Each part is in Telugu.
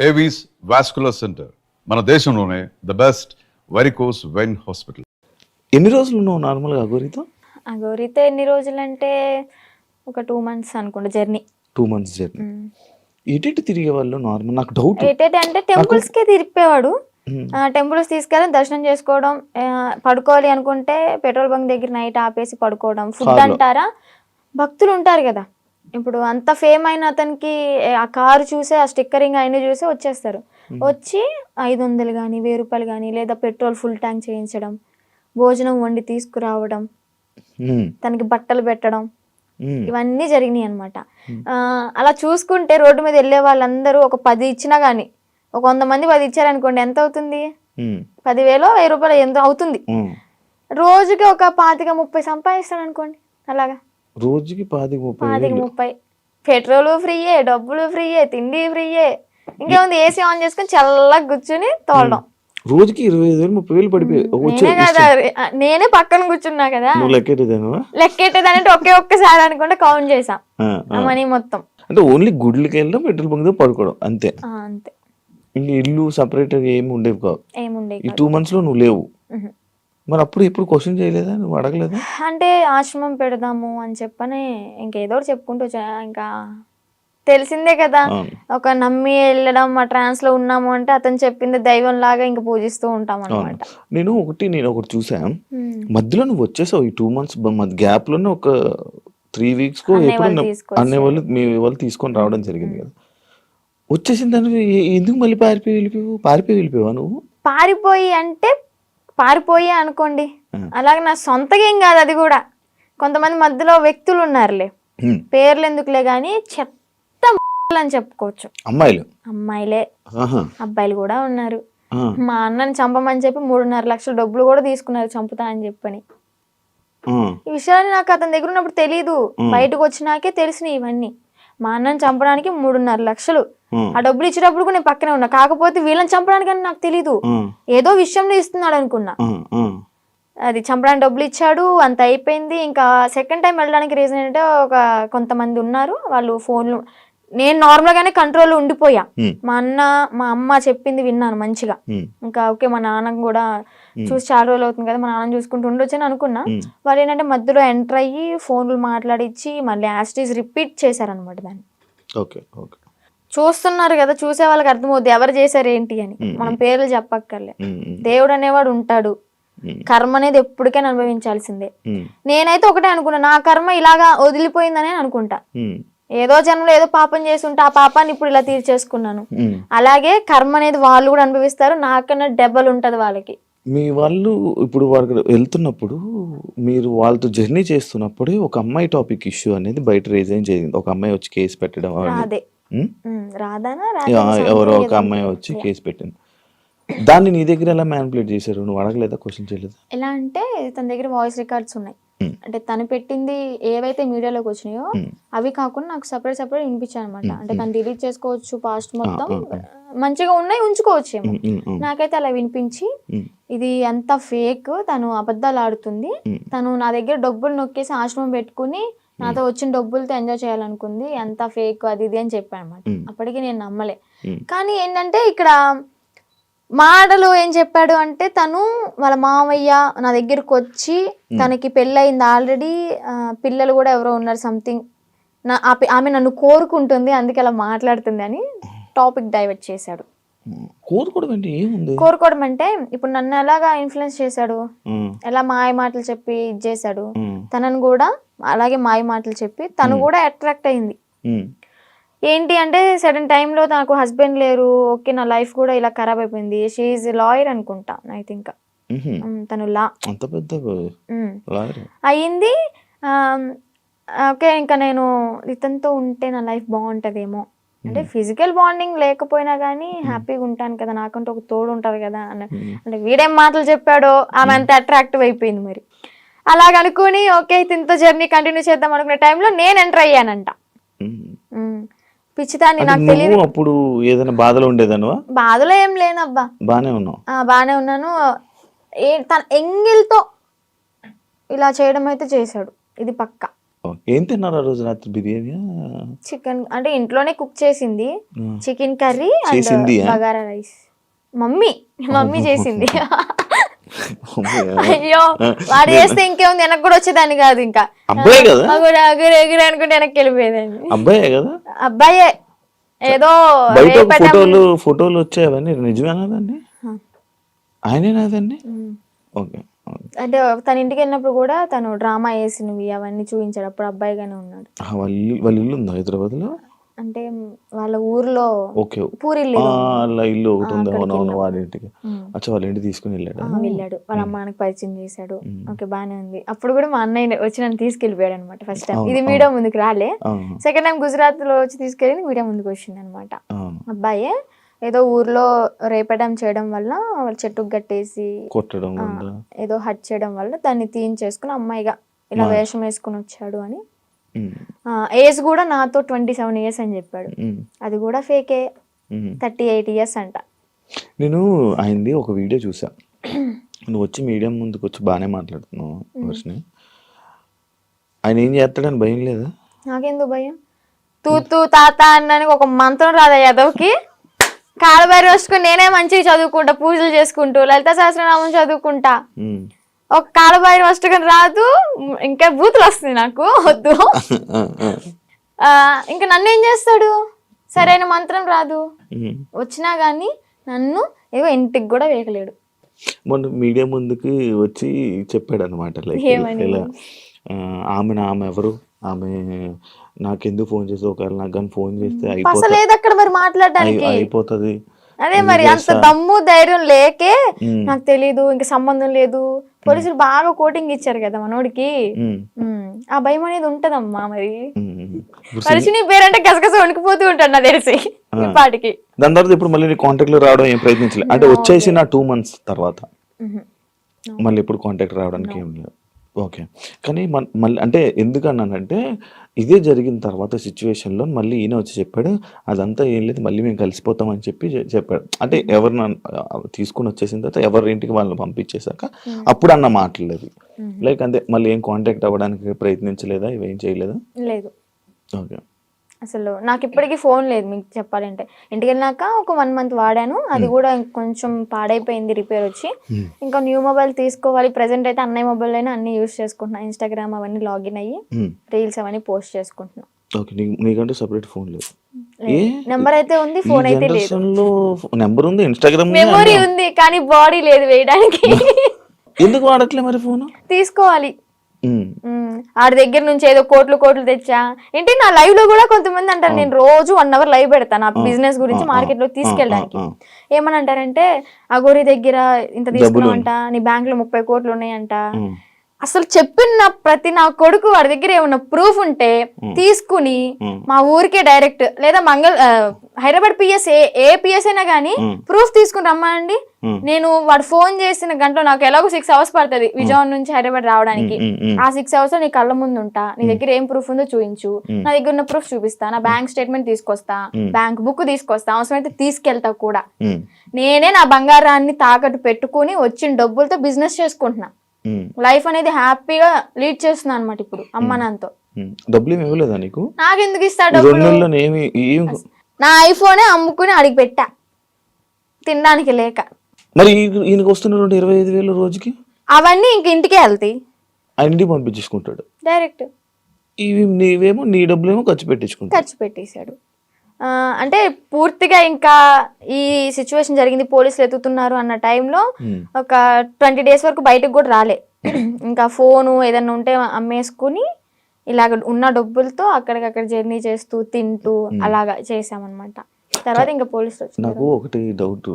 ఏవీస్ వాస్కులర్ సెంటర్ మన దేశంలోనే the best varicose vein hospital. ఎన్ని రోజులు ఉన్నావు నార్మల్గా అఘోరితో? అఘోరితో ఎన్ని రోజులంటే ఒక 2 months అనుకుంటా జర్నీ. 2 months journey. ఎటు తిరిగే వాళ్ళు నార్మల్? నాకు డౌట్ అంటే టెంపుల్స్కే తిరిగిపోయేవాడు. టెంపుల్స్ తీసుకెళ్ళి దర్శనం చేసుకోవడం, పడుకోవాలి అనుకుంటే పెట్రోల్ బంక్ దగ్గర నైట్ ఆపేసి పడుకోవడం. ఫుడ్ అంటారా, భక్తులు ఉంటారు కదా, ఇప్పుడు అంత ఫేమ్ అయిన అతనికి ఆ కారు చూసే, ఆ స్టిక్కరింగ్ అయినా చూసే వచ్చేస్తారు. వచ్చి 500 కానీ 1000 రూపాయలు కానీ, లేదా పెట్రోల్ ఫుల్ ట్యాంక్ చేయించడం, భోజనం వండి తీసుకురావడం, తనకి బట్టలు పెట్టడం, ఇవన్నీ జరిగినాయి అనమాట. అలా చూసుకుంటే రోడ్డు మీద వెళ్ళే వాళ్ళందరూ ఒక 10 ఇచ్చినా గానీ, ఒక 100 మంది 10 ఇచ్చారనుకోండి, ఎంత అవుతుంది? 10,000 1000 రూపాయలు ఎంత అవుతుంది? రోజుకి ఒక 25-30 సంపాదిస్తాడు అనుకోండి. అలాగా రోజుకి 25-30 పెట్రోల్ ఫ్రీయే, డబ్బులు ఫ్రీయే, తిండి ఫ్రీయే. ఇంకేముంది, ఏసీ ఆన్ చేసుకుని చల్లగా కూర్చుని తోలడం. రోజుకి 25,000-30,000 పడిపోయి నేనే పక్కన కూర్చున్నా కదా. లెక్కెట్టేదానంటే ఒక్కసారి అనుకుంటే కౌంట్ చేసా మనీ మొత్తం. అంటే ఓన్లీ గుడ్లకి వెళ్ళడం, పెట్రోల్ బంక్ పడుకోవడం అంతే. అంతే. ఇంకా ఇల్లు సపరేట్ ఏమి ఉండేవి కావు. ఈ 2 months లో నువ్వు లేవు. మరి అప్పుడు ఎప్పుడు క్వశ్చన్ చేయలేదా, నువ్వు అడగలేదా? అంటే ఆశ్రమం పెడదాము అని చెప్పని ఇంకేదో చెప్పుకుంటూ ఇంకా తెలిసిందే కదా, ఒక నమ్మి వెళ్ళడం, ఆ ట్రాన్స్ లో ఉన్నాము అంటే అతను చెప్పింది దైవం లాగా ఇంకా పూజిస్తూ ఉంటాం అన్నమాట. నేను ఒకటి చూసా, మధ్యలో నువ్వు వచ్చేసావు ఈ 2 months గ్యాప్ లోనే ఒక 3 weeks కో అనే వాళ్ళు మీ వాళ్ళు తీసుకొని రావడం జరిగింది కదా. వచ్చేసిన దాన్ని ఎందుకు మళ్ళీ పారిపోయి వెళ్ళిపోయావా నువ్వు? పారిపోయి అనుకోండి, అలాగే నా సొంతగా ఏం కాదు అది కూడా. కొంతమంది మధ్యలో వ్యక్తులు ఉన్నారులే, పేర్లు ఎందుకులే గాని, చెత్త అని చెప్పుకోవచ్చు. అమ్మాయిలే, అబ్బాయిలు కూడా ఉన్నారు. మా అన్నని చంపమని చెప్పి 3.5 లక్షల డబ్బులు కూడా తీసుకున్నారు, చంపుతా అని చెప్పని. ఈ విషయాన్ని నాకు అతని దగ్గర ఉన్నప్పుడు తెలీదు, బయటకు వచ్చినాకే తెలిసినాయి ఇవన్నీ. మా అన్నని చంపడానికి 3.5 లక్షలు, ఆ డబ్బులు ఇచ్చేటప్పుడు కూడా నేను పక్కనే ఉన్నా. కాకపోతే వీళ్ళని చంపడానికి అని నాకు తెలీదు, ఏదో విషయంలో ఇస్తున్నాడు అనుకున్నా. అది చంపడానికి డబ్బులు ఇచ్చాడు, అంత అయిపోయింది. ఇంకా సెకండ్ టైం వెళ్ళడానికి రీజన్ ఏంటంటే, కొంతమంది ఉన్నారు, వాళ్ళు ఫోన్లు, నేను నార్మల్ గానే కంట్రోల్ ఉండిపోయా. మా అమ్మ చెప్పింది విన్నాను మంచిగా. ఇంకా ఓకే, మా నాన్నకు కూడా చూసి చాలా రోజులు అవుతుంది కదా, మా నాన్న చూసుకుంటూ ఉండొచ్చు అని అనుకున్నా. వాళ్ళు ఏంటంటే మధ్యలో ఎంటర్ అయ్యి ఫోన్లు మాట్లాడిచ్చి మళ్ళీ యాస్టీస్ రిపీట్ చేశారనమాట దాన్ని. చూస్తున్నారు కదా, చూసే వాళ్ళకి అర్థమవుద్ది ఎవరు చేశారు ఏంటి అని. మనం పేర్లు చెప్పక్కర్లే, దేవుడు అనేవాడు ఉంటాడు, కర్మ అనేది ఎప్పటికైనా అనుభవించాల్సిందే. నేనైతే ఒకటే అనుకున్నా, నా కర్మ ఇలాగా వదిలిపోయిందనే అనుకుంటా. ఏదో జన్మలో ఏదో పాపం చేసి ఉంటే ఆ పాపాన్ని ఇప్పుడు ఇలా తీర్చేసుకున్నాను. అలాగే కర్మ అనేది వాళ్ళు కూడా అనుభవిస్తారు, నాకన్నా డెబ్బలు ఉంటది వాళ్ళకి. మీ వాళ్ళు ఇప్పుడు వాళ్ళకి వెళ్తున్నప్పుడు, మీరు వాళ్ళతో జర్నీ చేస్తున్నప్పుడే ఒక అమ్మాయి టాపిక్ ఇష్యూ అనేది బయట రేజ్ అయ్యి జరిగింది. ఒక అమ్మాయి వచ్చి కేసు పెట్టడం, ఎవరో ఒక అమ్మాయి వచ్చి కేసు పెట్టింది. దాన్ని నీ దగ్గర ఎలా మ్యానిపులేట్ చేశారు? నువ్వు అడగలేదా, క్వశ్చన్ చేయలేదా? ఎలా అంటే తన దగ్గర వాయిస్ రికార్డ్స్ ఉన్నాయి. అంటే తను పెట్టింది ఏవైతే మీడియాలోకి వచ్చినాయో అవి కాకుండా నాకు సపరేట్ వినిపించాయి అనమాట. అంటే తను డిలీట్ చేసుకోవచ్చు, పాస్ట్ మొత్తం మంచిగా ఉన్నాయి ఉంచుకోవచ్చేమో. నాకైతే అలా వినిపించి, ఇది అంతా ఫేక్, తను అబద్ధాలు ఆడుతుంది, తను నా దగ్గర డబ్బులు నొక్కేసి ఆశ్రమం పెట్టుకుని నాతో వచ్చిన డబ్బులతో ఎంజాయ్ చేయాలనుకుంది, అంతా ఫేక్ అది ఇది అని చెప్పాను అనమాట. అప్పటికి నేను నమ్మలే. కానీ ఏంటంటే ఇక్కడ మాటలు ఏం చెప్పాడు అంటే, తను వాళ్ళ మామయ్య నా దగ్గరకు వచ్చి, తనకి పెళ్ళయింది ఆల్రెడీ, పిల్లలు కూడా ఎవరో ఉన్నారు సంథింగ్, ఆమె నన్ను కోరుకుంటుంది అందుకే అలా మాట్లాడుతుంది అని టాపిక్ డైవర్ట్ చేశాడు. కోరుకోవడం అంటే ఇప్పుడు నన్ను ఎలాగా ఇన్ఫ్లుయెన్స్ చేశాడు, ఎలా మాయ మాటలు చెప్పి ఇది చేశాడు, తనను కూడా అలాగే మాయ మాటలు చెప్పి తను కూడా అట్రాక్ట్ అయింది. ఏంటి అంటే సడన్ టైంలో నాకు హస్బెండ్ లేరు, ఓకే నా లైఫ్ కూడా ఇలా ఖరాబ్ అయిపోయింది. షీఈ్ లాయర్ అనుకుంటా, ఐ థింక్. తను లా అయ్యింది. ఓకే, ఇంకా నేను ఇతనితో ఉంటే నా లైఫ్ బాగుంటదేమో, అంటే ఫిజికల్ బాండింగ్ లేకపోయినా కానీ హ్యాపీగా ఉంటాను కదా, నాకంటే ఒక తోడు ఉంటది కదా అంటే వీడేం మాటలు చెప్పాడో ఆమె అంత అట్రాక్టివ్ అయిపోయింది. మరి అలాగనుకుని ఓకే ఇతనితో జర్నీ కంటిన్యూ చేద్దాం అనుకునే టైంలో నేను ఎంటర్ అయ్యానంట. పిచ్చిదాన్ని, నాకు తెలియదు. అప్పుడు ఏదైనా బాధలో ఉండేదాను? బాధలో ఏం లేనబ్బా, బానే ఉన్నాను. తన ఎంగిల్తో ఇలా చేయడం అయితే చేశాడు, ఇది పక్క. ఏం తిన్నారు ఆ రోజు రాత్రి? బిర్యానీ? చికెన్ అంటే ఇంట్లోనే కుక్ చేసింది, చికెన్ కర్రీ అండ్ చేసింది బగారా రైస్. మమ్మీ చేసింది. అయ్యో వాడు చేస్తే ఇంకేముంది, వెనక్కి కూడా వచ్చేదాన్ని కాదు. ఇంకా అబ్బాయి కదా, ఎగురు అనుకుంటే వెనక్కి వెళ్ళిపోయేదాన్ని. అబ్బాయే కదా, అబ్బాయే. ఏదో బయట ఫోటోలు వచ్చాయి, అవన్నీ నిజమేనాదండి? ఆయనేనాదండి? ఓకే. అంటే తన ఇంటికి వెళ్ళినప్పుడు కూడా తను డ్రామా వేసినవి అవన్నీ చూపించాడు. అప్పుడు అబ్బాయిగానే ఉన్నాడు. వాళ్ళ ఇల్లు ఉందా హైదరాబాద్ లో? అంటే వాళ్ళ ఊర్లో ఓకే, పూరిల్లు వాళ్ళ ఇల్లు ఒకటి ఉంది. అవునవును, వాళ్ళ ఇంటికి. అచ్చా, వాళ్ళ ఇంటికి తీసుకుని వెళ్ళాడు. వాళ్ళ అమ్మానికి పరిచయం చేశాడు. ఓకే, బానే ఉంది. అప్పుడు కూడా మా అన్నయ్య వచ్చి నన్ను తీసుకెళ్ళిపోయాడు అనమాట. ఫస్ట్ టైం ఇది మీడియా ముందుకు రాలే. సెకండ్ టైం గుజరాత్ లో వచ్చి తీసుకెళ్ళి మీడియా ముందుకు వచ్చింది అనమాట. అబ్బాయే ఏదో ఊర్లో రేపడం చేయడం వల్ల చెట్టుకు గట్టేసి కొట్టడం, ఏదో హట్ చేయడం వల్ల దాన్ని తీయించేసుకుని అమ్మాయిగా ఇలా వేషం వేసుకుని వచ్చాడు అని. ఏజ్ కూడా నాతో 27 years అని చెప్పాడు. అది కూడా ఫేకే, 38 years అంట. నేను ఆయనది ఒక వీడియో చూసా. నువ్వు వచ్చి మీడియం ముందుకు వచ్చి బాగానే మాట్లాడుతున్నావు వర్షిని. ఆయన ఏం చేస్తాడని భయం లేదా? నాకెందుకు భయం? తూ తాత అన్నానికి ఒక మంత్రం రాదా యాదవ్కి? కాలబైరి వస్తుకుని నేనే మంచిగా చదువుకుంటా, పూజలు చేసుకుంటూ లలిత సహస్రనామం చదువుకుంటా. ఒక కాలబైరి వస్తుకుని రాదు, ఇంకా బూతులు వస్తుంది నాకు, వద్దు. ఇంకా నన్ను ఏం చేస్తాడు? సరైన మంత్రం రాదు, వచ్చినా గానీ నన్ను ఏవో ఇంటికి కూడా వేయలేడు. మొన్న మీడియా ముందుకి వచ్చి చెప్పాడు అనమాట, ఆమె ఎవరు, ఆమె నాకెందుకు ఫోన్ చేసి, ఒకవేళ నాకు కానీ ఫోన్ చేస్తే అయిపోతుంది. అదే మరి, అంత దమ్ము ధైర్యం లేకే నాకు తెలీదు, ఇంకా సంబంధం లేదు. పోలీసులు బాగా కోటింగ్ ఇచ్చారు కదా మనోడికి, ఆ భయం అనేది ఉంటదమ్మా. మరి మనిషిని పేరంటే గసగస వణికిపోతూ ఉంటాడు నాకు తెలిసి ఇప్పటికి. దాని తర్వాత ఇప్పుడు మళ్ళీ కాంటాక్ట్ లో రావడం ఏం ప్రయత్నించలేదు అంటే? వచ్చేసి నా 2 months తర్వాత మళ్ళీ ఇప్పుడు కాంటాక్ట్ రావడానికి ఏం లేదు. ఓకే, కానీ మళ్ళీ అంటే ఎందుకన్నానంటే, ఇదే జరిగిన తర్వాత సిచ్యువేషన్లో మళ్ళీ ఈయన వచ్చి చెప్పాడు, అదంతా ఏం లేదు, మళ్ళీ మేము కలిసిపోతాం అని చెప్పాడు. అంటే ఎవరిన తీసుకుని వచ్చేసిన తర్వాత ఎవరి ఇంటికి వాళ్ళని పంపించేశాక అప్పుడు అన్న మాట్లాడలేదు. లైక్ అంతే, మళ్ళీ ఏం కాంటాక్ట్ అవ్వడానికి ప్రయత్నించలేదా, ఇవేం చేయలేదా? లేదు. ఓకే. అసలు నాకు ఇప్పటికీ ఫోన్ లేదు. మీకు చెప్పాలంటే ఇంటికి వెళ్ళినాక ఒక 1 month వాడాను, అది కూడా కొంచెం పాడైపోయింది, రిపేర్ వచ్చి. ఇంకా న్యూ మొబైల్ తీసుకోవాలి. ప్రెసెంట్ అయితే అన్నయ్య మొబైల్ అయినా అన్ని యూస్ చేసుకుంటున్నా, ఇన్స్టాగ్రామ్ అవన్నీ లాగిన్ అయ్యి రీల్స్ అవన్నీ పోస్ట్ చేసుకుంటున్నా. నీకంటే సెపరేట్ ఫోన్ లేదు? నెంబర్ అయితే ఉంది, ఫోన్ అయితే లేదు. నెంబర్ ఉంది, ఇన్స్టాగ్రామ్ మెమొరీ ఉంది, కానీ బాడీ లేదు వేయడానికి. ఎందుకు వాడట్లే మరి ఫోన్? తీసుకోవాలి. ఆడి దగ్గర నుంచి ఏదో కోట్లు తెచ్చా ఏంటి. నా లైవ్ లో కూడా కొంతమంది అంటారు, నేను రోజు 1 hour లైవ్ పెడతాను నా బిజినెస్ గురించి మార్కెట్ లో తీసుకెళ్ళడానికి. ఏమని అంటారంటే, అగోరి దగ్గర ఇంత తీసుకున్నావంట, నీ బ్యాంక్ లో 30 కోట్లు ఉన్నాయంట. అసలు చెప్పిన ప్రతి నా కొడుకు వాడి దగ్గర ఏమన్నా ప్రూఫ్ ఉంటే తీసుకుని మా ఊరికే డైరెక్ట్, లేదా హైదరాబాద్ పిఎస్ ఏ పిఎస్ అయినా గానీ ప్రూఫ్ తీసుకుని రమ్మా అండి. నేను వాడు ఫోన్ చేసిన గంటలో నాకు ఎలాగో 6 hours పడుతుంది విజయవాడ నుంచి హైదరాబాద్ రావడానికి. ఆ 6 hours నీ కళ్ళ ముందు ఉంటా, నీ దగ్గర ఏం ప్రూఫ్ ఉందో చూపించు, నా దగ్గర ఉన్న ప్రూఫ్ చూపిస్తా, నా బ్యాంక్ స్టేట్మెంట్ తీసుకొస్తా, బ్యాంక్ బుక్ తీసుకొస్తా, అవసరమైతే తీసుకెళ్తా కూడా. నేనే నా బంగారాన్ని తాకట్టు పెట్టుకుని వచ్చిన డబ్బులతో బిజినెస్ చేసుకుంటున్నా. లైఫ్ అనేది హ్యాపీగా లీడ్ చేస్తున్నా అనమాట ఇప్పుడు అమ్మ నాన్నతో. డబ్బులు ఏమి ఇవ్వలేదా నీకు? నాకెందుకు ఇస్తా డబ్బులు? నా ఐఫోనే అమ్ముకుని అడిగి పెట్టా తినడానికి లేక. మరి ఈయనకి వస్తున్న 25,000 రోజుకి అవన్నీ ఇంక ఇంటికే వెళ్తాయి, ఇంటికి పంపించుకుంటాడు డైరెక్ట్. ఇవి నీవేమో నీ డబ్బులేమో ఖర్చు పెట్టేశాడు. అంటే పూర్తిగా ఇంకా ఈ సిచ్యువేషన్ జరిగింది, పోలీసులు ఎత్తుతున్నారు అన్న టైంలో ఒక 20 days వరకు బయటకు కూడా రాలే. ఇంకా ఫోను ఏదన్నా ఉంటే అమ్మేసుకుని ఇలాగ ఉన్న డబ్బులతో అక్కడికక్కడ జర్నీ చేస్తూ తింటూ అలాగా చేసామన్నమాట. తర్వాత ఇంకా పోలీసులు వచ్చారు. నాకు ఒకటి డౌట్,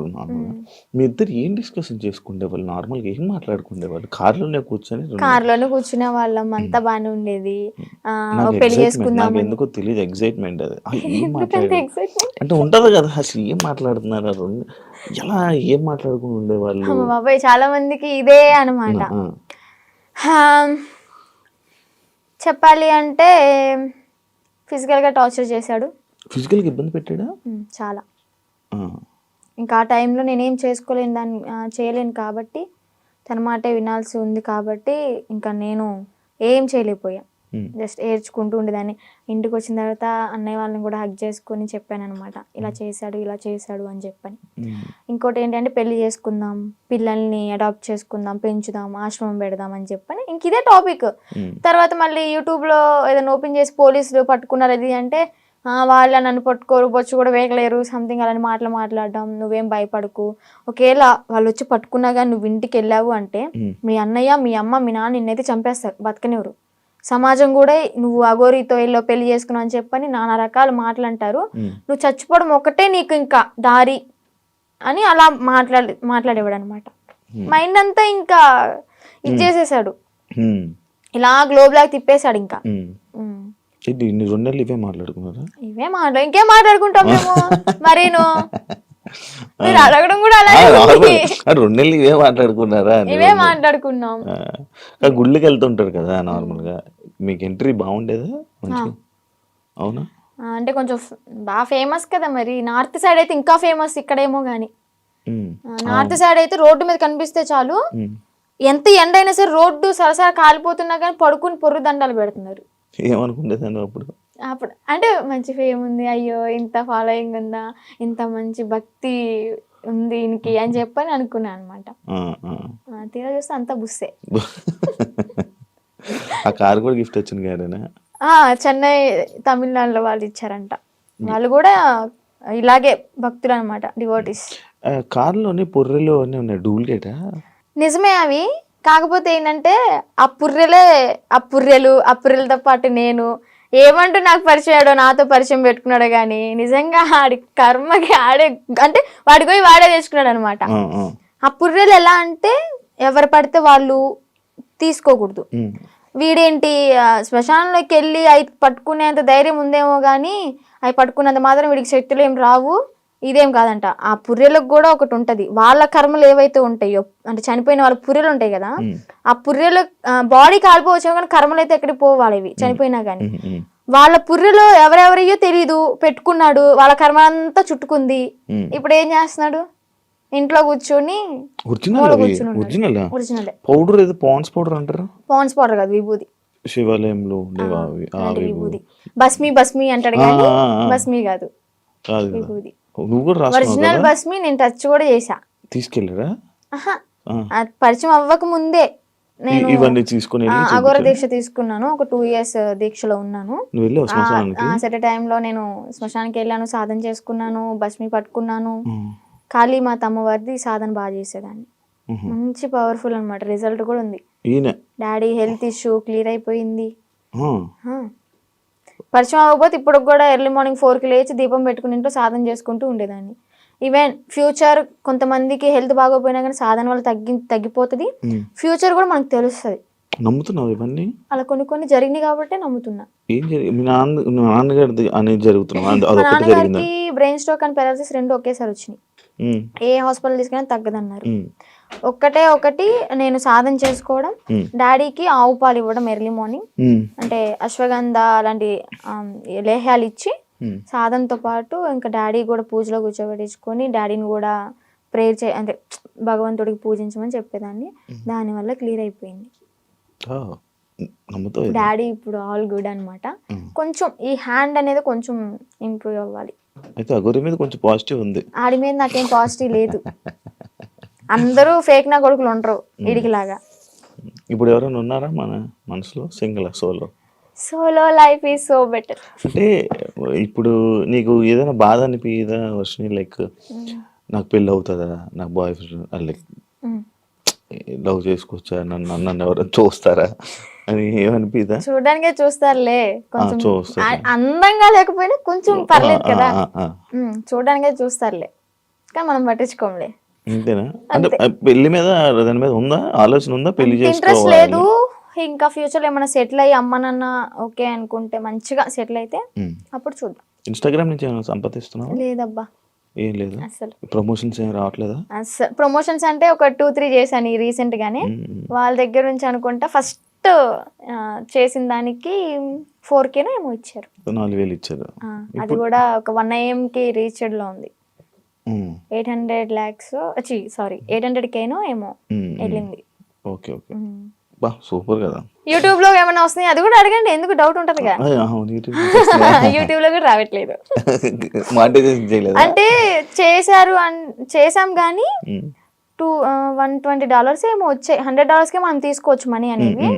మీ ఇద్దరు ఏం డిస్కషన్ చేసుకునేవాళ్ళు? నార్మల్గా ఏం మాట్లాడుకునేవాళ్ళు? కార్లోనే కూర్చునే వాళ్ళం, అంతా బాగానే ఉండేది. పెళ్లి చేసుకుందాం ఎందుకో తెలియదు, ఎక్సైట్మెంట్ అది. అంటే ఉంటది కదా, అసలు ఏం మాట్లాడుతున్నారు, ఎలా ఏం మాట్లాడుకుని ఉండేవాళ్ళు? బాబాయ్ చాలా మందికి ఇదే అనమాట. చెప్పాలి అంటే ఫిజికల్ గా టార్చర్ చేశాడు. ఫిజికల్గా ఇబ్బంది పెట్టాడా? చాలా. ఇంకా ఆ టైంలో నేనేం చేయలేను కాబట్టి, తన మాటే వినాల్సి ఉంది కాబట్టి ఇంకా నేను ఏం చేయలేకపోయా. జస్ట్ ఏడ్చుకుంటూ ఉండేదాన్ని. ఇంటికి వచ్చిన తర్వాత అన్నయ్య వాళ్ళని కూడా హగ్ చేసుకొని చెప్పాను అనమాట, ఇలా చేశాడు అని చెప్పని. ఇంకోటి ఏంటంటే పెళ్లి చేసుకుందాం, పిల్లల్ని అడాప్ట్ చేసుకుందాం, పెంచుదాం, ఆశ్రమం పెడదాం అని చెప్పని ఇంక ఇదే టాపిక్. తర్వాత మళ్ళీ యూట్యూబ్లో ఏదైనా ఓపెన్ చేసి పోలీసులు పట్టుకున్నారు అది అంటే వాళ్ళ నన్ను పట్టుకోరు, బొచ్చు కూడా వేయలేరు, సంథింగ్ అలాంటి మాట్లాడడం, నువ్వేం భయపడకు, ఒకవేళ వాళ్ళు వచ్చి పట్టుకున్నా కానీ నువ్వు ఇంటికి వెళ్ళావు అంటే మీ అన్నయ్య, మీ అమ్మ, మీ నాన్న నిన్నైతే చంపేస్తారు, బతకనివ్వరు. సమాజం కూడా నువ్వు అఘోరితో ఎల్లో పెళ్లి చేసుకున్నావు అని చెప్పని నానా రకాల మాటలు అంటారు, నువ్వు చచ్చిపోవడం ఒకటే నీకు ఇంకా దారి అని అలా మాట్లాడేవాడు అనమాట. మైండ్ అంతా ఇంకా ఇచ్చేసేసాడు, ఇలా గ్లోబ్ లాగా తిప్పేశాడు. ఇంకా ఇన్ని 2 నెలలు ఇవే మాట్లాడుకున్నారా? ఇంకేం మాట్లాడుకుంటాం మేము. మరీను మీరు అడగడం కూడా అలాగే 2 నెలలు ఇవే మాట్లాడుకున్నారా? ఇవే మాట్లాడుకున్నాం. గుళ్ళకి వెళ్తుంటారు కదా నార్మల్ గా, మీకు ఎంట్రీ బాగుండేదా మంచిగా? అవునా? అంటే కొంచెం బాగా ఫేమస్ కదా, మరి నార్త్ సైడ్ అయితే ఇంకా ఫేమస్, ఇక్కడేమో గానీ నార్త్ సైడ్ అయితే రోడ్డు మీద కనిపిస్తే చాలు, ఎంత ఎండ అయినా సరే రోడ్డు సరసర కాలిపోతున్నా కానీ పడుకుని పొర్రు దండాలు పెడుతున్నారు. ఏమనుకుంటేదాన్ని అప్పుడు అంటే మంచి ఫేమ్ ఉంది, అయ్యో ఇంత ఫాలోయింగ్ ఉందా, ఇంత మంచి భక్తి ఉంది ఈయనకి అని చెప్పని అనుకున్నాను అనమాట. తీరా చూస్తే అంతా బుస్సే. ఆ కార్ కూడా గిఫ్ట్ వచ్చింది గారేనా? చెన్నై తమిళనాడులో వాళ్ళు ఇచ్చారంట. వాళ్ళు కూడా ఇలాగే భక్తులు అనమాట, డివోటీస్. కార్లోని పొర్రెలు అన్నీ ఉన్నాయి, డూప్లికేటా? నిజమే అవి. కాకపోతే ఏంటంటే ఆ పుర్రెలతో పాటు నేను ఏమంటూ నాకు పరిచయాడో, నాతో పరిచయం పెట్టుకున్నాడో కానీ నిజంగా ఆడి కర్మకి ఆడే అంటే వాడికి పోయి వాడే తెచ్చుకున్నాడు అనమాట. ఆ పుర్రెలు ఎలా అంటే ఎవరు పడితే వాళ్ళు తీసుకోకూడదు. వీడేంటి శ్మశానంలోకి వెళ్ళి అవి పట్టుకునేంత ధైర్యం ఉందేమో కానీ అవి పట్టుకున్నంత మాత్రం వీడికి శక్తులు ఏం రావు, ఇదేం కాదంట. ఆ పుర్రెలకు కూడా ఒకటి ఉంటది, వాళ్ళ కర్మలు ఏవైతే ఉంటాయో అంటే చనిపోయిన వాళ్ళ పుర్రెలు ఉంటాయి కదా, ఆ పుర్రెలు బాడీ కాలిపోవచ్చేమో కానీ కర్మలు అయితే ఎక్కడికి పోవాలి ఇవి చనిపోయినా కానీ. వాళ్ళ పుర్రెలో ఎవరెవరయ్యో తెలీదు పెట్టుకున్నాడు, వాళ్ళ కర్మ అంతా చుట్టుకుంది. ఇప్పుడు ఏం చేస్తున్నాడు, ఇంట్లో కూర్చొని పాండ్స్ పౌడర్ కాదు, విభూది. శివాలయంలో విభూది భస్మి అంటాడు కానీ భస్మి కాదు, విభూది. ఒరిజినల్ భస్మి నేను టచ్ కూడా చేసా. తీసుకెళ్ళరా? పరిచయం అవ్వక ముందే నేను తీసుకుని అఘోర దీక్ష తీసుకున్నాను. ఒక 2 years దీక్షలో ఉన్నాను. సెట్ టైంలో నేను శ్మశానికి వెళ్ళాను, సాధన చేసుకున్నాను, భస్మి పట్టుకున్నాను. కాళీమాత అమ్మవారిది సాధన బాగా చేసేదాన్ని, మంచి పవర్ఫుల్ అనమాట. రిజల్ట్ కూడా ఉంది. డాడీ హెల్త్ ఇష్యూ క్లియర్ అయిపోయింది. పరిచయం అవ్వకపోతే ఇప్పుడు కూడా ఎర్లీ మార్నింగ్ 4కి లేచి దీపం పెట్టుకుని ఇంట్లో సాధన చేసుకుంటూ ఉండేదాన్ని. ఈవెన్ ఫ్యూచర్ కొంతమందికి హెల్త్ బాగోపోయినా కానీ సాధన వల్ల తగ్గిపోతుంది, ఫ్యూచర్ కూడా మనకు తెలుస్తుంది. నమ్ముతున్నావు ఇవన్నీ? అలా కొన్ని జరిగినాయి కాబట్టి నమ్ముతున్నా. నాన్నగారికి బ్రెయిన్ స్ట్రోక్ అండ్ పారాలిసిస్ 2 ఒకేసారి వచ్చినాయి. ఏ హాస్పిటల్ తీసుకున్నా తగ్గదన్నారు. ఒకటి నేను సాధన చేసుకోవడం, డాడీకి ఆవు పాలు ఇవ్వడం ఎర్లీ మార్నింగ్, అంటే అశ్వగంధ అలాంటి లేహ్యాలు ఇచ్చి సాధనతో పాటు ఇంకా డాడీ కూడా పూజలో కూర్చోబెట్టించుకొని డాడీని కూడా ప్రేయర్ అంటే భగవంతుడికి పూజించమని చెప్పేదాన్ని. దానివల్ల క్లియర్ అయిపోయింది. డాడీ ఇప్పుడు ఆల్ గుడ్ అనమాట. కొంచెం ఈ హ్యాండ్ అనేది కొంచెం ఇంప్రూవ్ అవ్వాలి. అయితే అఘోరి మీద కొంచెం పాజిటివ్ ఉంది, ఆడి మీద నాకేం పాజిటివ్ లేదు. అందరూ ఫేక్ నా కొడుకులు ఉండరు వీడికి లాగా. ఇప్పుడు ఎవరైనా ఉన్నారా మన మనసులో? Single solo life is so better. అంటే ఇప్పుడు నీకు ఏదైనా బాధ అనిపించదా వర్షిని, లైక్ నాకు పెళ్ళి అవుతుందా, నాకు బాయ్ ఫ్రెండ్ లైక్ లవ్ చేసుకోవచ్చా, నన్ను ఎవరైనా చూస్తారా అని ఏమనిపిదా? చూడడానికే చూస్తారులే, కొంచెం అందంగా లేకపోయినా కొంచెం పర్లేదు కదా, చూడడానికే చూస్తారులే కానీ మనం పట్టించుకోంలే. అంతేనా? అంటే పెళ్లి మీద దాని మీద ఉందా ఆలోచన, ఉందా పెళ్లి ఇంట్రెస్ట్ లేదు. ఇంకా ఫ్యూచర్ లో ఏమైనా సెటిల్ అయ్యి అమ్మ నాన్న ఓకే అనుకుంటే మంచిగా సెటిల్ అయితే అప్పుడు చూద్దాం. ఇన్స్టాగ్రామ్ నుంచి ఏమైనా సంపాదిస్తున్నావా? లేదబ్బా, ఏం లేదు. అసలు ప్రమోషన్స్ ఏం రావట్లేదా? అసలు ప్రమోషన్స్ అంటే ఒక 2-3 చేశాను రీసెంట్ గానే. వాళ్ళ దగ్గర నుంచి అనుకుంటా ఫస్ట్ చేసిన దానికి 4K ఏమో ఇచ్చారు, 4,000 ఇచ్చారు. అది కూడా ఒక 1 AM రీచ్డ్ లో ఉంది. 800 lakhs 800K ఏమో వెళ్ళింది. ఓకే ఓకే, బా సూపర్ కదా. యూట్యూబ్ లో ఏమైనా వస్తున్నాయి అది కూడా అడగండి, ఎందుకు డౌట్ ఉంటదిగా. యూట్యూబ్ లో కూడా రావట్లేదు. మానిటైజేషన్ చేయలేదు అంటే చేసాం కానీ $120 ఏమో వచ్చాయి. $100 మనం తీసుకోవచ్చు మనీ అనేవి.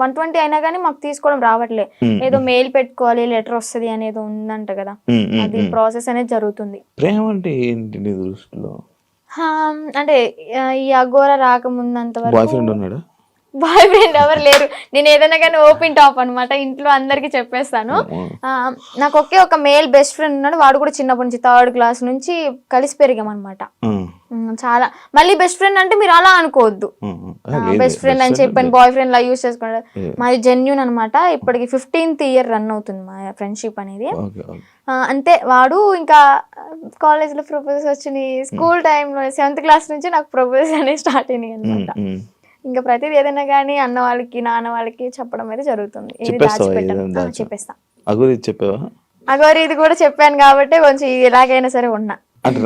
120 అయినా కానీ మాకు తీసుకోవడం రావట్లే. ఏదో మెయిల్ పెట్టుకోవాలి, లెటర్ వస్తుంది అనేది ఉందంట కదా, అది ప్రాసెస్ అనేది జరుగుతుంది. ప్రేమ అంటే ఏంటి నీ దృష్టిలో? అంటే ఈ అఘోర రాకముందంత బాయ్ వరకు ఫ్రెండ్ ఉన్నాడా? బాయ్ ఫ్రెండ్ ఎవరు లేరు. నేను ఏదైనా కానీ ఓపెన్ టాప్ అనమాట, ఇంట్లో అందరికి చెప్పేస్తాను. నాకు ఒకే ఒక మేల్ బెస్ట్ ఫ్రెండ్ ఉన్నాడు. వాడు కూడా చిన్నప్పటి నుంచి 3rd క్లాస్ నుంచి కలిసి పెరిగాం అనమాట. చాలా మళ్ళీ బెస్ట్ ఫ్రెండ్ అంటే మీరు అలా అనుకోవద్దు, బెస్ట్ ఫ్రెండ్ అని చెప్పాను బాయ్ ఫ్రెండ్ లా యూజ్ చేసుకున్నాడు. మాది జెన్యూన్ అనమాట. ఇప్పటికి 15th ఇయర్ రన్ అవుతుంది మా ఫ్రెండ్షిప్ అనేది. అంతే. వాడు ఇంకా కాలేజ్ లో ప్రపోజ్ వచ్చినాయి, స్కూల్ టైంలో 7th క్లాస్ నుంచి నాకు ప్రపోజ్ అనేది స్టార్ట్ అయినాయి అనమాట. ఇంకా ప్రతిదీ ఏదైనా కానీ అన్న వాళ్ళకి నాన్న వాళ్ళకి చెప్పడం అయితే జరుగుతుంది. ఏది దాచిపెట్టాను చెప్పేస్తా. అగోరి ఇది కూడా చెప్పాను కాబట్టి కొంచెం ఎలాగైనా సరే ఉన్నా. అంటే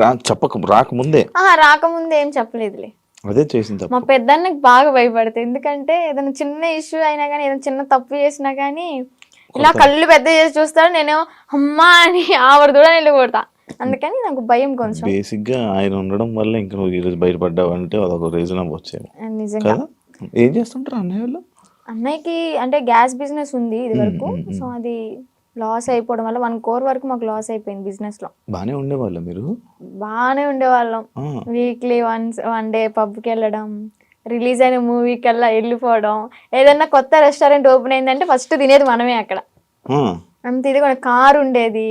రాకముందే ఏం చెప్పలేదులే. అదే చేసింది. మా పెద్దన్నకి బాగా భయపడతాయి, ఎందుకంటే ఏదైనా చిన్న ఇష్యూ అయినా కానీ ఏదైనా చిన్న తప్పు చేసినా కానీ ఇలా కళ్ళు పెద్ద చేసి చూస్తాడు. నేనేమో అమ్మా అని ఆవిడ కూడా వెళ్ళిపోతా. అందుకని నాకు భయం కొంచెం. బేసిక్ గా ఆయన ఉండడం వల్ల ఇంకా నువ్వు ఈరోజు బయటపడ్డావు అంటే అదొక రీజన్ వచ్చేది. నిజంగా. ఏం చేస్తుంటారు అన్నయ్య వాళ్ళు? అన్నయ్యకి అంటే గ్యాస్ బిజినెస్ ఉంది ఇది వరకు. సో అది లాస్ అయిపోవడం వల్ల 1 crore వరకు మాకు లాస్ అయిపోయింది బిజినెస్ లో. బానే ఉండేవాళ్ళం మీరు? బానే ఉండేవాళ్ళం. వీక్లీ వన్ డే పబ్కి వెళ్ళడం, రిలీజ్ అయిన మూవీకి వెళ్ళిపోవడం. ఏదన్నా కొత్త రెస్టారెంట్ ఓపెన్ అయిందంటే ఫస్ట్ తినేది మనమే అక్కడ. అంత ఇది కూడా కార్ ఉండేది,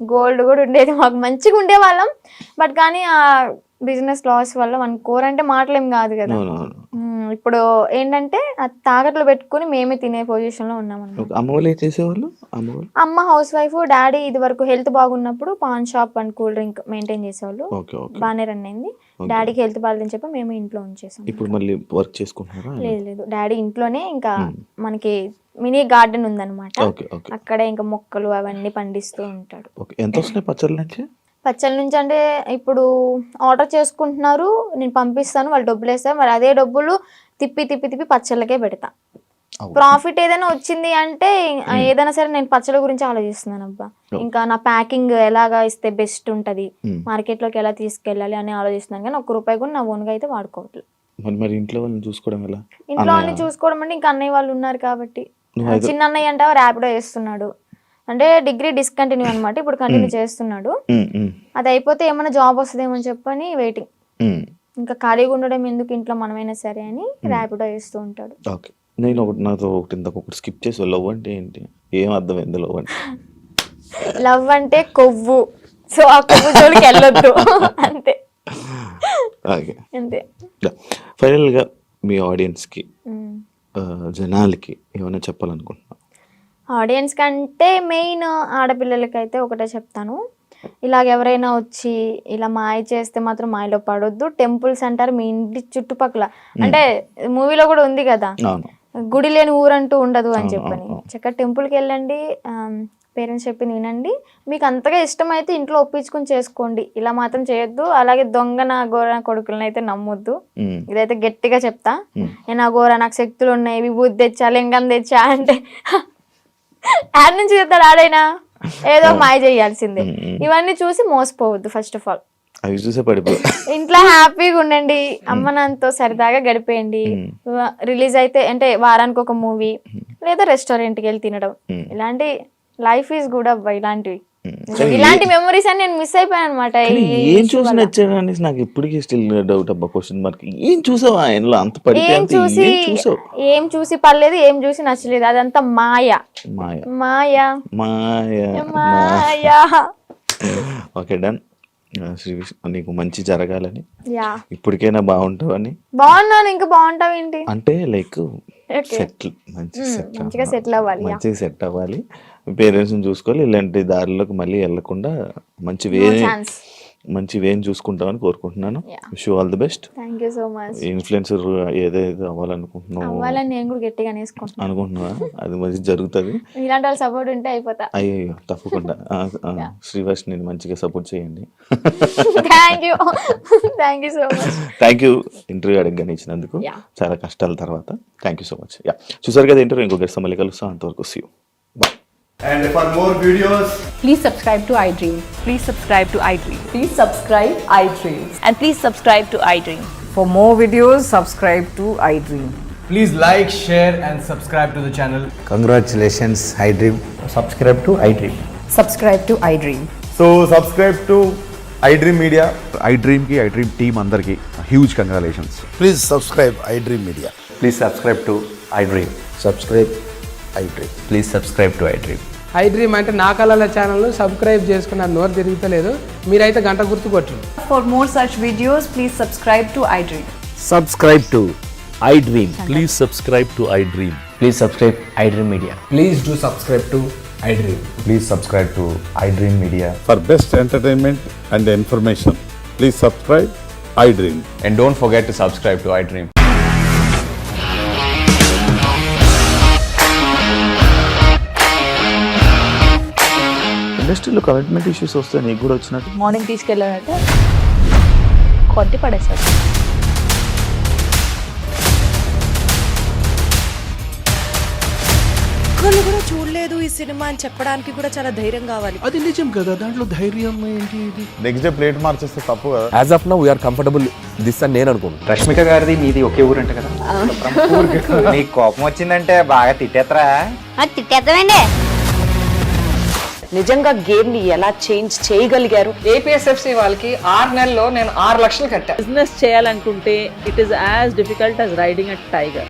గోల్డ్ కూడా ఉండేది, మాకు మంచిగా ఉండేవాళ్ళం. బట్ కానీ ఆ బిజినెస్ లాస్ వల్ల 1 crore అంటే మాటలేం కాదు కదా. ఇప్పుడు ఏంటంటే తాకట్లు పెట్టుకుని మేమే తినే పొజిషన్ లో ఉన్నాం అన్నమాట. అమ్మ వాళ్ళు ఏం చేసేవాళ్ళు? అమ్మ హౌస్ వైఫ్, డాడీ ఇది వరకు హెల్త్ బాగున్నప్పుడు pan shop and cool drink maintain చేసేవాళ్ళు. బాగానే రన్ అయింది. డాడీకి హెల్త్ బాగాలేదని చెప్పి మేము ఇంట్లో ఉంచేసాం. ఇప్పుడు మళ్ళీ వర్క్ చేసుకుంటున్నారా? లేదు, డాడీ ఇంట్లోనే ఇంకా మనకి మినీ గార్డెన్ ఉందన్నమాట. అక్కడే ఇంకా మొక్కలు అవన్నీ పండిస్తూ ఉంటాడు. ఎంత వస్తున్నాయి పచ్చళ్ళ నుంచి? పచ్చళ్ళ నుంచి అంటే ఇప్పుడు ఆర్డర్ చేసుకుంటున్నారు, నేను పంపిస్తాను, వాళ్ళు డబ్బులు వేస్తారు. మరి అదే డబ్బులు తిప్పి పచ్చళ్ళకే పెడతా. ప్రాఫిట్ ఏదైనా వచ్చింది అంటే ఏదైనా సరే నేను పచ్చళ్ళ గురించి ఆలోచిస్తున్నాను అబ్బా. ఇంకా నా ప్యాకింగ్ ఎలాగా ఇస్తే బెస్ట్ ఉంటది, మార్కెట్ లోకి ఎలా తీసుకెళ్ళాలి అని ఆలోచిస్తున్నాను. కానీ ₹1 కూడా నా ఓన్గా అయితే వాడుకోవట్లేదు. మరి ఇంట్లో వాళ్ళని చూసుకోవడం ఎలా? ఇంట్లో వాళ్ళని చూసుకోవడం అంటే ఇంకా అన్నయ్య వాళ్ళు ఉన్నారు కాబట్టి. చిన్న అన్నయ్య అంటే ర్యాపిడో చేస్తున్నాడు, అంటే డిగ్రీ డిస్కంటిన్యూ అనమాట. ఇప్పుడు కంటిన్యూ చేస్తున్నాడు. అది అయిపోతే ఏమైనా జాబ్ వస్తుందేమో అని చెప్పని వెయిటింగ్. ఇంకా ఖాళీగా ఉండడం ఎందుకు ఇంట్లో, మనమైనా సరే అని ర్యాపిడో చేస్తూ ఉంటాడు. నేను నాతో ఒకటి స్కిప్ చేసి, లవ్ అంటే ఏంటి? ఏం అర్థమైంది లవ్ అంటే? లవ్ అంటే కొవ్వు. సో ఆ కొవ్వు జోలికి వెళ్ళొద్దు అంతే. అంతే. ఫైనల్ గా మీ ఆడియన్స్ కి, జనాలకి ఏమైనా చెప్పాలనుకుంటున్నా? ఆడియన్స్ కంటే మెయిన్ ఆడపిల్లలకైతే ఒకటే చెప్తాను, ఇలాగ ఎవరైనా వచ్చి ఇలా మాయ చేస్తే మాత్రం మాయలో పడొద్దు. టెంపుల్స్ అంటారు మీ ఇంటి చుట్టుపక్కల, అంటే మూవీలో కూడా ఉంది కదా, గుడి లేని ఊరంటూ ఉండదు అని చెప్పని. చక్కగా టెంపుల్కి వెళ్ళండి, పేరెంట్స్ చెప్పింది వినండి. మీకు అంతగా ఇష్టమైతే ఇంట్లో ఒప్పించుకుని చేసుకోండి, ఇలా మాత్రం చేయొద్దు. అలాగే దొంగన గోర కొడుకులను అయితే నమ్మొద్దు. ఇదైతే గట్టిగా చెప్తా. నేను ఆ గోర నాకు శక్తులు ఉన్నాయి, విభూతి తెచ్చా, లింగం తెచ్చా అంటే యాడ్ నుంచి చెప్తాడు ఆడైనా, ఏదో మాయ చేయాల్సిందే. ఇవన్నీ చూసి మోసపోవద్దు. ఫస్ట్ ఆఫ్ ఆల్ ఇంట్లో హ్యాపీగా ఉండండి, అమ్మ నాన్నతో సరదాగా గడిపేయండి. రిలీజ్ అయితే అంటే వారానికి ఒక మూవీ లేదా రెస్టారెంట్కి వెళ్ళి తినడం, ఇలాంటి లైఫ్ ఈజ్ గుడ్ అబ్బా. ఇలాంటి మెమరీస్ అని నేను మిస్ అయిపోయాను అనమాట. ఏం చూసి నచ్చాడని నాకు ఇప్పటికీ స్టిల్ డౌట్ అబ్బా, క్వశ్చన్ మార్క్. ఏం చూసావు ఆయనలో అంత పడితే? ఏం చూసి పర్లేదు, ఏం చూసి నచ్చలేదు, అదంతా మాయ. Okay, done. నీకు మంచి జరగాలని, ఇప్పటికైనా బాగుంటావని. బాగున్నాను, ఇంకా బాగుంటావు ఏంటి అంటే లైక్ మంచిగా సెటిల్ అవ్వాలి, పేరెంట్స్ ని చూసుకోవాలి. ఇలాంటి దారిలోకి మళ్ళీ వెళ్లకుండా మంచి మంచి వేని చూసుకుంటామని కోరుకుంటున్నాను. Wish you all the best. Thank you so much. Influencer ఏదైతే అవ్వాలనుకుంటున్నావు అవ్వాలని నేను కూడా గట్టిగా అనుకుంటున్నా, అది మంచి జరుగుతుంది. ఇలాంటి వాళ్ళ సపోర్ట్ ఉంటే అయిపోతా. అయ్యో తప్పకుండా. శ్రీవర్ష్ నేను మంచిగా సపోర్ట్ చేయండి. Thank you so much. Thank you interview అడగగానే ఇచ్చినందుకు, చాలా కష్టాల తర్వాత. Thank you so much. చూసారు కదా ఇంటర్వ్యూ, ఇంకో గెస్ట్ మళ్ళీ కలుస్తాం. అంతవరకు see you. Bye. And for more videos, Please subscribe to iDream. Please subscribe to iDream. Please subscribe iDream. And please subscribe to iDream. For more videos, subscribe to iDream. please like, share and subscribe to the channel. Congratulations, iDream. Subscribe to iDream. Subscribe to iDream. So subscribe to iDream Media. iDream ki iDream team andarki huge congratulations. Please subscribe iDream Media. Please subscribe to iDream. Subscribe iDream. Please subscribe to iDream. iDream అంటే నా కళల ఛానల్ సబ్స్క్రైబ్ చేసుకున్న నోరు తిరుగుతలేదు, మీరైతే గంట గుర్తు కొట్టండి. For more such videos, please subscribe to iDream. Subscribe to iDream. Please subscribe to iDream. Please subscribe iDream Media. Please do subscribe to iDream. Please subscribe to iDream Media. For best entertainment and information, please subscribe iDream. And don't forget to subscribe to iDream. ఇండస్ట్రీలో కమిట్మెంట్ ఇష్యూస్ వస్తే నీకు కూడా వచ్చినట్టు? మార్నింగ్ తీసుకెళ్ళాడంటే కొట్టి పడేసాడు. ఒక్కళ్ళు కూడా చూడలేదు ఈ సినిమా అని చెప్పడానికి కూడా చాలా ధైర్యం కావాలి. అది నిజం కదా, దాంట్లో ధైర్యం ఏంటి? ఇది నెక్స్ట్ డే ప్లేట్ మార్చేస్తే తప్పు కదా. As of now, we are comfortable this అని నేను అనుకుంటున్నాను. రష్మిక గారిది మీది ఒకే ఊరంట కదా? నీకు కోపం వచ్చిందంటే బాగా తిట్టేత్తరా? తిట్టేద్దామండి. నిజంగా గేమ్ ని ఎలా చేంజ్ చేయగలిగారు? ఏపీఎస్ఎఫ్సి వాళ్ళకి 6 నెలల్లో నేను 6 లక్షలు కట్టా. బిజినెస్ చేయాలనుకుంటే it is as difficult as riding a tiger.